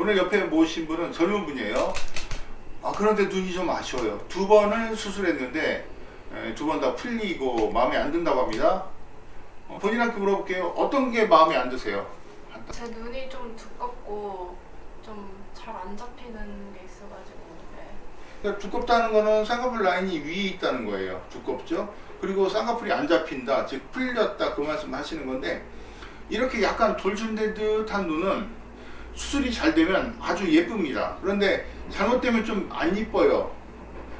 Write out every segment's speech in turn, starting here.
오늘 옆에 모신 분은 젊은 분이에요. 그런데 눈이 좀 아쉬워요. 2번을 수술했는데 2번 다 풀리고 마음에 안 든다고 합니다. 본인한테 물어볼게요. 어떤 게 마음에 안 드세요? 제 눈이 좀 두껍고 좀 잘 안 잡히는 게 있어가지고. 네. 그러니까 두껍다는 거는 쌍꺼풀 라인이 위에 있다는 거예요. 두껍죠? 그리고 쌍꺼풀이 안 잡힌다, 즉 풀렸다, 그 말씀 하시는 건데, 이렇게 약간 돌출된 듯한 눈은 수술이 잘 되면 아주 예쁩니다. 그런데 잘못되면 좀 안 이뻐요.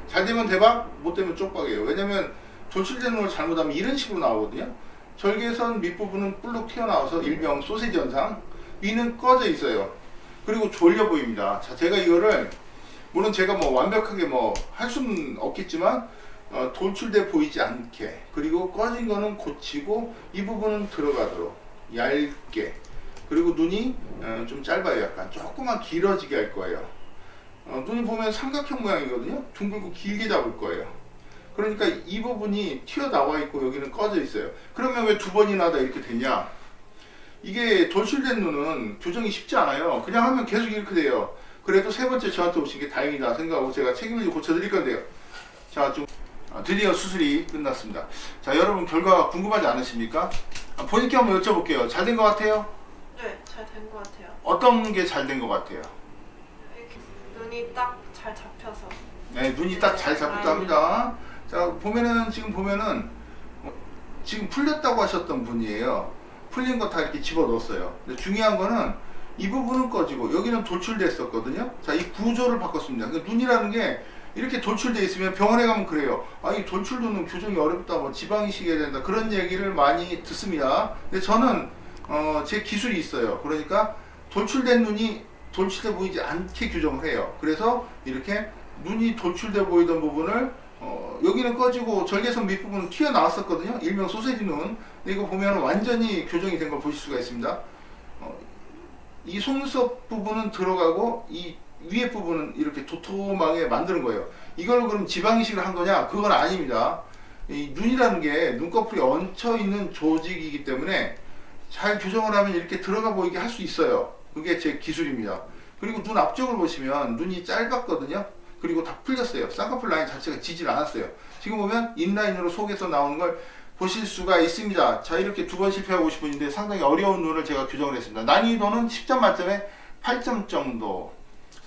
잘 되면 대박, 못 되면 쪽박이에요. 왜냐면 돌출된 눈을 잘못하면 이런 식으로 나오거든요. 절개선 밑부분은 볼록 튀어나와서 일명 소세지 현상, 위는 꺼져 있어요. 그리고 졸려 보입니다. 자, 제가 이거를 물론 제가 뭐 완벽하게 뭐 할 수는 없겠지만 돌출돼 보이지 않게, 그리고 꺼진 거는 고치고 이 부분은 들어가도록 얇게, 그리고 눈이 좀 짧아요. 약간 조금만 길어지게 할 거예요. 눈이 보면 삼각형 모양이거든요. 둥글고 길게 잡을 거예요. 그러니까 이 부분이 튀어나와 있고 여기는 꺼져 있어요. 그러면 왜 2번이나 다 이렇게 됐냐? 이게 돌출된 눈은 교정이 쉽지 않아요. 그냥 하면 계속 이렇게 돼요. 그래도 3번째 저한테 오신 게 다행이다 생각하고 제가 책임을 고쳐드릴 건데요. 자, 좀 드디어 수술이 끝났습니다. 자, 여러분 결과 궁금하지 않으십니까? 본인께 한번 여쭤볼게요. 잘 된 것 같아요? 네, 잘 된 것 같아요. 어떤 게 잘 된 것 같아요? 이렇게 눈이 딱 잘 잡혀서. 네, 눈이 딱 잘 잡혔다 합니다. 자, 보면은 지금 보면은 지금 풀렸다고 하셨던 분이에요. 풀린 거 다 이렇게 집어 넣었어요. 근데 중요한 거는 이 부분은 꺼지고 여기는 돌출됐었거든요. 자, 이 구조를 바꿨습니다. 그러니까 눈이라는 게 이렇게 돌출돼 있으면 병원에 가면 그래요. 이 돌출 눈은 교정이 어렵다, 뭐 지방 이식해야 된다, 그런 얘기를 많이 듣습니다. 근데 저는 제 기술이 있어요. 그러니까 돌출된 눈이 돌출돼 보이지 않게 교정을 해요. 그래서 이렇게 눈이 돌출돼 보이던 부분을 여기는 꺼지고 절개선 밑부분은 튀어나왔었거든요. 일명 소세지 눈. 근데 이거 보면 완전히 교정이 된 걸 보실 수가 있습니다. 이 속눈썹 부분은 들어가고 이 위에 부분은 이렇게 도톰하게 만드는 거예요. 이걸 그럼 지방 이식을 한 거냐? 그건 아닙니다. 이 눈이라는 게 눈꺼풀이 얹혀 있는 조직이기 때문에 잘 교정을 하면 이렇게 들어가 보이게 할 수 있어요. 그게 제 기술입니다. 그리고 눈 앞쪽을 보시면 눈이 짧았거든요. 그리고 다 풀렸어요. 쌍꺼풀 라인 자체가 지질 않았어요. 지금 보면 인라인으로 속에서 나오는 걸 보실 수가 있습니다. 자, 이렇게 2번 실패하고 50분인데 상당히 어려운 눈을 제가 교정을 했습니다. 난이도는 10점 만점에 8점 정도